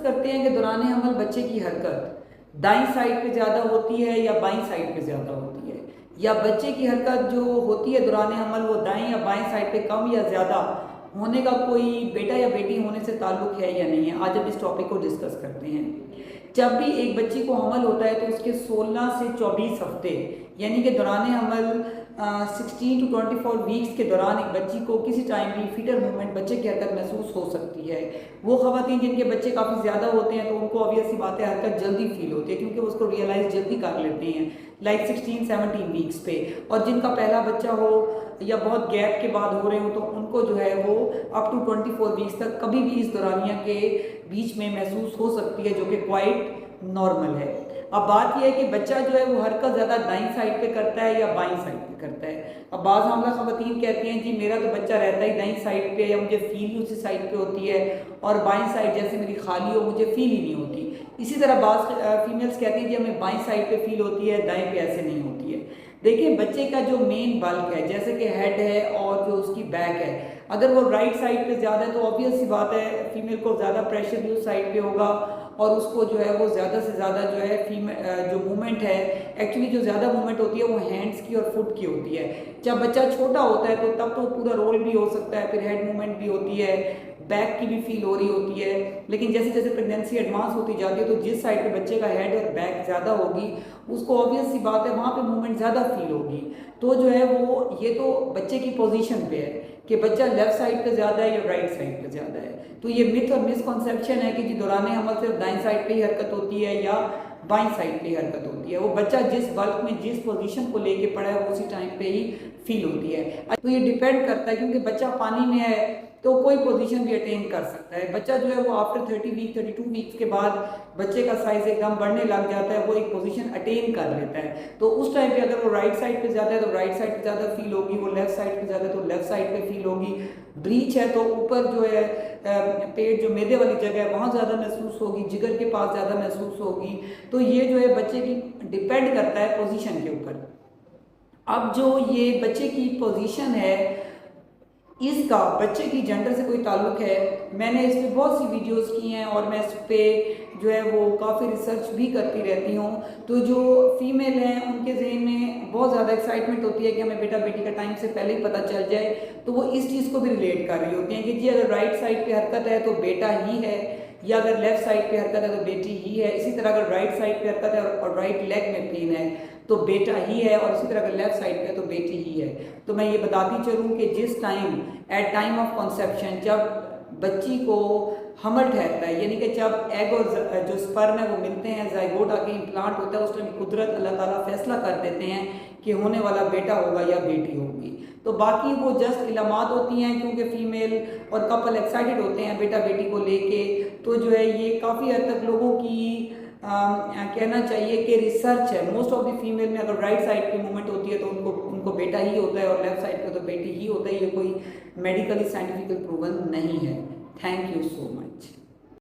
करते हैं कि दौरान हमल बच्चे की हरकत दाईं साइड पे ज़्यादा होती है या बाईं साइड पे ज़्यादा होती है, या बच्चे की हरकत जो होती है दौरान हमल वो दाईं या बाईं साइड पे कम या ज़्यादा होने का कोई बेटा या बेटी होने से ताल्लुक़ है या नहीं है। आज हम इस टॉपिक को डिस्कस करते हैं। जब भी एक बच्ची को हमल होता है तो उसके 16 से 24 हफ्ते यानी कि दौरान हमल 16 to 24 वीक्स के दौरान एक बच्ची को किसी टाइम भी फीटर मूवमेंट बच्चे की हरकत महसूस हो सकती है। वो ख़वातीन जिनके बच्चे काफ़ी ज़्यादा होते हैं तो उनको ऑब्वियस सी बात है हरकत जल्दी फील होती है क्योंकि वो उसको रियलाइज़ जल्दी कर लेते हैं, लाइक 16-17 वीक्स पे। और जिनका पहला बच्चा हो या बहुत गैप के बाद हो रहे हो तो उनको जो है वो अप टू 24 वीक्स तक कभी भी इस दौरानिया के बीच में महसूस हो सकती है, जो कि क्वाइट नॉर्मल है। अब बात यह है कि बच्चा जो है वो हरकत ज़्यादा दाईं साइड पे करता है या बाईं साइड पे करता है। अब बाज़ हमला ख़वातीन कहती हैं जी मेरा तो बच्चा रहता ही दाईं साइड पे, या मुझे फील ही उसी साइड पे होती है, और बाईं साइड जैसे मेरी खाली हो मुझे फील ही नहीं होती। इसी तरह बाज़ फीमेल्स कहती हैं जी हमें बाईं साइड पे फील होती है, दाएँ पे ऐसे नहीं होती है। देखिए बच्चे का जो मेन बल्क है जैसे कि हेड है और जो उसकी बैक है, अगर वो राइट साइड पे ज़्यादा है तो ऑब्वियस सी बात है फीमेल को ज़्यादा प्रेशर भी उस साइड पे होगा और उसको जो है वो ज़्यादा से ज़्यादा जो है जो मूवमेंट है, एक्चुअली जो ज़्यादा मूवमेंट होती है वो हैंड्स की और फुट की होती है। जब बच्चा छोटा होता है तो तब तो पूरा रोल भी हो सकता है, फिर हेड मूवमेंट भी होती है, बैक की भी फील हो रही होती है। लेकिन जैसे जैसे प्रेगनेंसी एडवांस होती जाती है तो जिस साइड पे बच्चे का हेड और बैक ज़्यादा होगी उसको ऑब्वियस सी बात है वहाँ पे मूवमेंट ज़्यादा फील होगी। तो जो है वो ये तो बच्चे की पोजीशन पे है कि बच्चा लेफ्ट साइड पे ज़्यादा है या राइट साइड पे ज़्यादा है। तो ये मिथ और मिसकॉन्सेप्शन है कि जी दौरान हमल सिर्फ दाईं साइड पे ही हरकत होती है या बाईं साइड पे ही हरकत होती है। वो बच्चा जिस बल्क में जिस पोजीशन को लेके पड़ा है उसी टाइम पे ही फील होती है। तो ये डिपेंड करता है क्योंकि बच्चा पानी में है तो कोई पोजीशन भी अटेन कर सकता है। बच्चा जो है वो आफ्टर 32 वीक्स के बाद बच्चे का साइज एकदम बढ़ने लग जाता है, वो एक पोजीशन अटेन कर लेता है। तो उस टाइम पे अगर वो राइट साइड पे ज़्यादा है तो राइट साइड पे ज़्यादा फील होगी, वो लेफ्ट साइड पे ज़्यादा है तो लेफ्ट साइड पे फील होगी। ब्रीच है तो ऊपर जो है पेट जो मैदे वाली जगह है वहाँ ज़्यादा महसूस होगी, जिगर के पास ज़्यादा महसूस होगी। तो ये जो है बच्चे की डिपेंड करता है पोजीशन के ऊपर। अब जो ये बच्चे की पोजीशन है इसका बच्चे की जेंडर से कोई ताल्लुक है, मैंने इस पर बहुत सी वीडियोस की हैं और मैं इस पर जो है वो काफ़ी रिसर्च भी करती रहती हूँ। तो जो फीमेल हैं उनके जहन में बहुत ज़्यादा एक्साइटमेंट होती है कि हमें बेटा बेटी का टाइम से पहले ही पता चल जाए, तो वो इस चीज़ को भी रिलेट कर रही होती हैं कि जी अगर राइट साइड पे हरकत है तो बेटा ही है, या अगर लेफ्ट साइड पे हरकत है तो बेटी ही है। इसी तरह अगर राइट साइड पे हरकत है और राइट लेग में पेन है तो बेटा ही है, और इसी तरह अगर लेफ्ट साइड पे है तो बेटी ही है। तो मैं ये बताती चलूँ कि जिस time at time of conception जब बच्ची को हमल ठहरता है यानी कि जब एग और जो स्पर्म है वो मिलते हैं, जाइगोट आके इम्प्लांट होता है, उस टाइम कुदरत अल्लाह ताला फैसला कर देते हैं कि होने वाला बेटा होगा या बेटी होगी। तो बाकी वो जस्ट इलामात होती हैं क्योंकि फीमेल और कपल एक्साइटेड होते हैं बेटा बेटी को लेके। तो जो है ये काफ़ी हद तक लोगों की कहना चाहिए कि रिसर्च है। मोस्ट ऑफ द फीमेल में अगर राइट साइड की मूवमेंट होती है तो उनको बेटा ही होता है और लेफ्ट साइड पे तो बेटी ही होता है। ये कोई मेडिकली साइंटिफिकली प्रूवन नहीं है। Thank you so much.